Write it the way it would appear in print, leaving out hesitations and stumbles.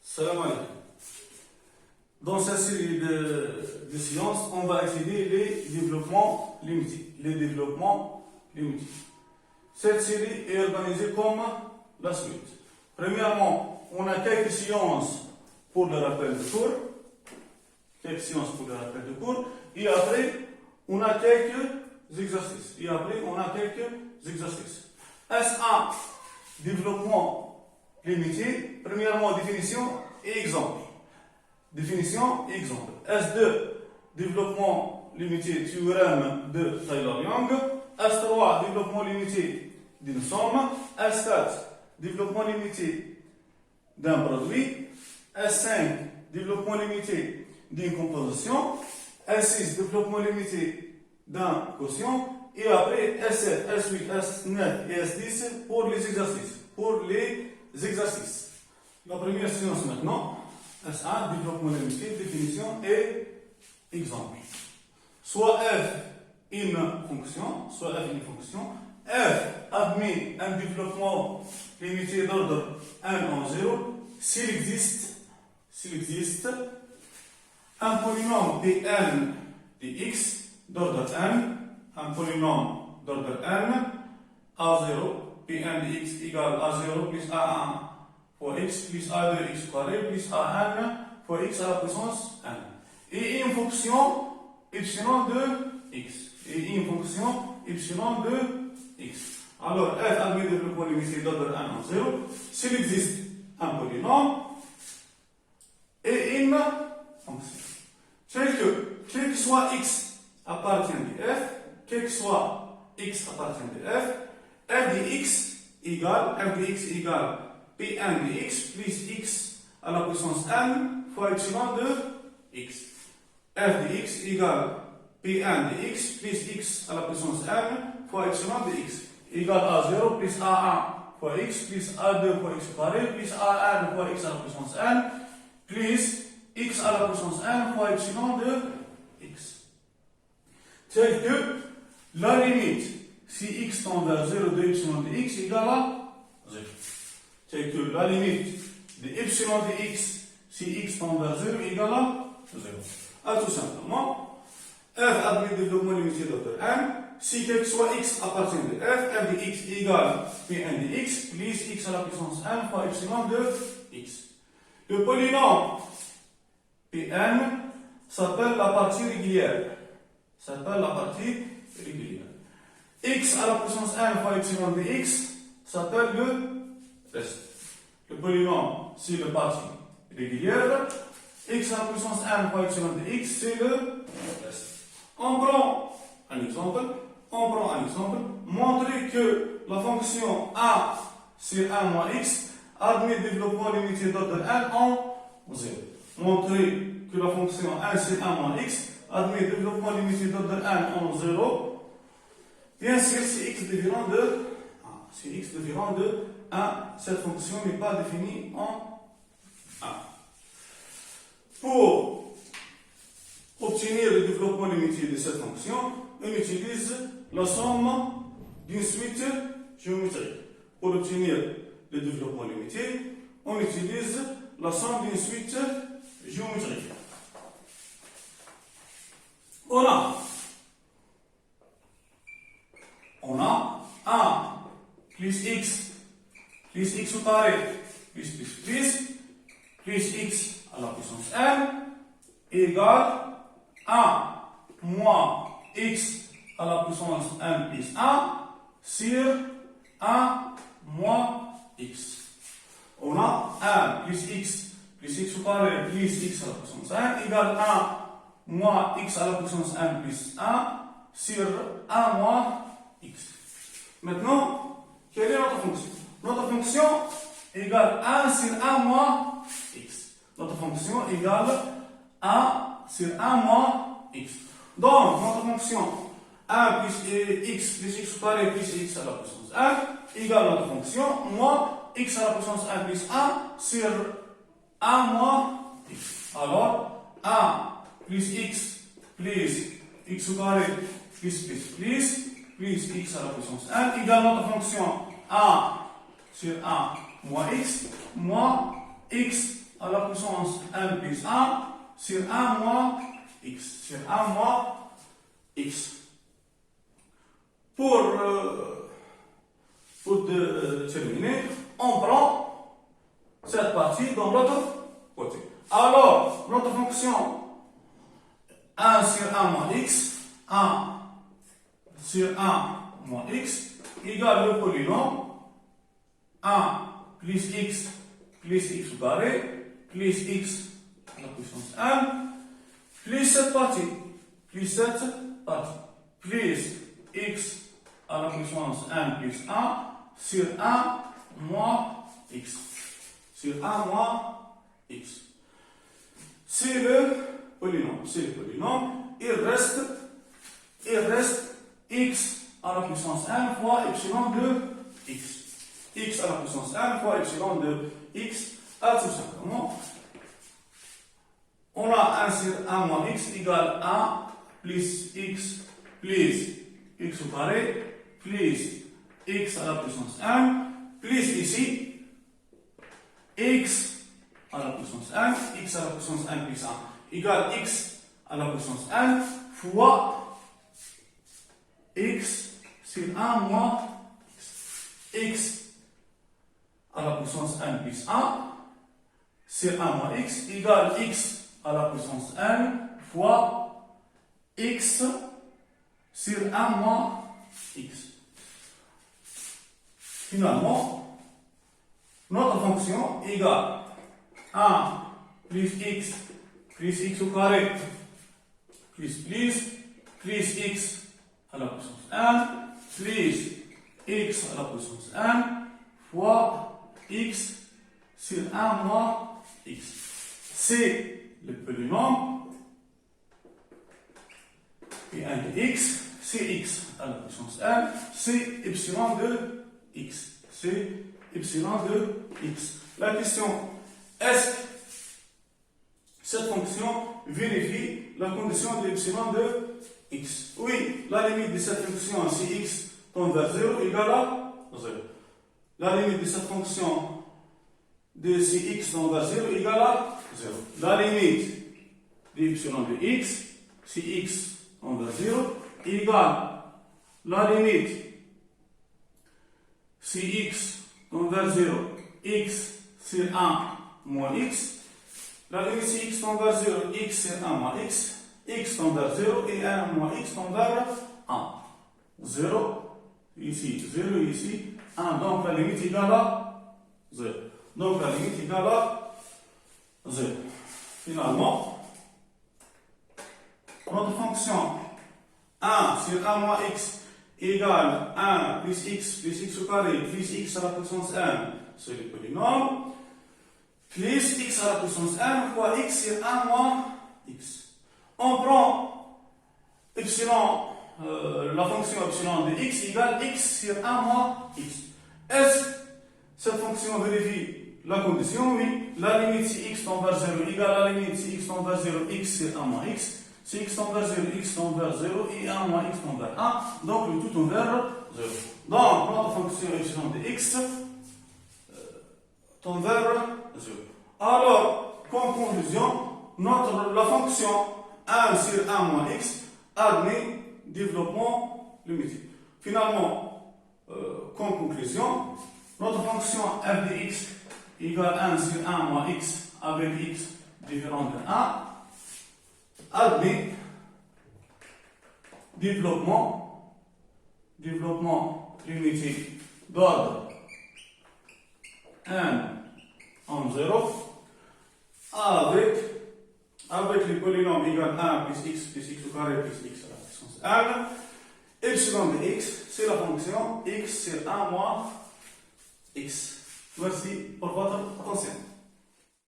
Salam alaikum. Dans cette série de sciences, on va étudier les développements limités. Cette série est organisée comme la suite. Premièrement, on a quelques sciences pour le rappel de cours. Et après, on a quelques exercices. S1, développement limité. Premièrement, définition et exemple. S2, développement limité, théorème de Taylor-Young. S3, développement limité d'une somme. S4, développement limité d'un produit. S5, développement limité d'une composition. S6, développement limité d'un quotient. Et après, S7, S8, S9 et S10 pour les exercices. La première science maintenant. S1, développement limité, définition et exemple. Soit f une fonction, f admet un développement limité d'ordre n en 0 s'il existe un polynôme Pn de x d'ordre n, un polynôme d'ordre n, a0, Pn de x égale a0 plus a1 fois x plus a2x carré plus a1 fois x à la puissance n. Et une fonction epsilon de x. Alors, f admet le développement limité d'ordre n en 0 s'il existe un polynôme et une fonction. C'est que, quel que soit x appartient de f, f de x égale Pn de x plus x à la puissance n fois epsilon de x. F de x égale Pn de x plus x à la puissance n fois epsilon de x égale a0 plus a1 fois x plus a2 fois x carré plus a1 fois x à la puissance n plus x à la puissance n fois epsilon de x. C'est que la limite si x tend vers 0 de epsilon de x égale à 0. C'est que la limite de epsilon de x si x tend vers 0 égale à 0. Alors tout simplement, f admet le développement limité d'ordre n si quel que soit x appartient de f de x égale Pn de x plus x à la puissance n fois epsilon de x. Le polynôme Pn s'appelle la partie régulière. X à la puissance n fois epsilon de x s'appelle le reste. Le polynôme, c'est la partie régulière. X à la puissance n fois epsilon de x, c'est le reste. On prend un exemple. Montrer que la fonction a sur 1 moins x admet développement limité d'ordre n en 0. Montrer que la fonction 1 sur 1 moins x admet développement limité d'ordre n en 0. Bien sûr, si x différent de 1, cette fonction n'est pas définie en 1. Pour obtenir le développement limité de cette fonction, on utilise la somme d'une suite géométrique. Pour obtenir le développement limité, on utilise la somme d'une suite géométrique. On a 1 plus x au carré plus x à la puissance n égale 1 moins x à la puissance n plus 1 sur 1 moins x. On a 1 plus x au carré plus x à la puissance n égale 1 moins x à la puissance n plus 1 sur 1 moins x. Maintenant, quelle est notre fonction? Notre fonction égale 1 sur 1 moins x. Notre fonction égale 1 sur 1 moins x. Donc, notre fonction 1 plus x au carré plus x à la puissance 1 égale notre fonction moins x à la puissance 1 plus 1 sur 1 moins x. Alors, 1 plus x au carré plus x à la puissance 1 égale notre fonction 1 sur 1 moins x à la puissance n plus 1 sur 1 moins x. Sur 1 moins x. Pour terminer, on prend cette partie dans l'autre côté. Alors, notre fonction 1 sur 1 moins x, 1 sur 1 moins x, égale le polynôme 1 plus x au carré, plus x à la puissance 1, plus cette partie, plus x à la puissance 1 plus 1 sur 1 moins x. Sur 1 moins x. C'est le polynôme. Il reste x à la puissance 1 fois epsilon de x. X à la puissance 1 fois epsilon de x, à tout simplement. On a 1 sur 1 moins x égale 1 plus x au carré plus x à la puissance 1 plus ici x à la puissance 1, x à la puissance 1 plus 1 égale x à la puissance 1 fois x sur 1 moins x à la puissance 1 plus 1 sur 1 moins x égale x à la puissance 1 fois x sur 1 moins x. Finalement, notre fonction égale 1 plus x au carré plus x à la puissance 1 plus x à la puissance 1 fois x sur 1 moins x. C'est le polynôme P1 de x, c'est x à la puissance 1, c'est epsilon de x. C'est epsilon de x. La question, est-ce que cette fonction vérifie la condition de epsilon de x? Oui, la limite de cette fonction, si x tend vers 0, égale à 0. La limite de cette fonction de si x tend vers 0 égale à 0. La limite de epsilon de x, si x tend vers 0, égale la limite si x tend vers 0, x sur 1 moins x. La limite si x tend vers 0, x sur 1 moins x. X tend vers 0 et 1 moins x tend vers 1. 0, ici, 0, ici, 1. Donc la limite égale à 0. Donc la limite égale à 0. Finalement, notre fonction 1 sur 1 moins x égale 1 plus x au carré plus x à la puissance 1, c'est le polynôme, plus x à la puissance 1 fois x sur 1 moins x. On prend epsilon, la fonction epsilon de x égale x sur 1 moins x. Est-ce que cette fonction vérifie la condition? Oui. La limite si x tend vers 0 égale à la limite si x tend vers 0, x sur 1 moins x. Si x tend vers 0, x tend vers 0 et 1 moins x tend vers 1. Donc le tout tend vers 0. Donc notre fonction epsilon de x tend vers 0. Alors, comme conclusion, la fonction 1 sur 1 moins x admet développement limité. Finalement, comme conclusion, notre fonction f de x égale 1 sur 1 moins x avec x différent de 1 admet développement limité d'ordre n en 0 avec le polynôme égal 1 plus x au carré plus x à la puissance 1. Epsilon de x, c'est la fonction x sur 1 moins x. Merci pour votre attention.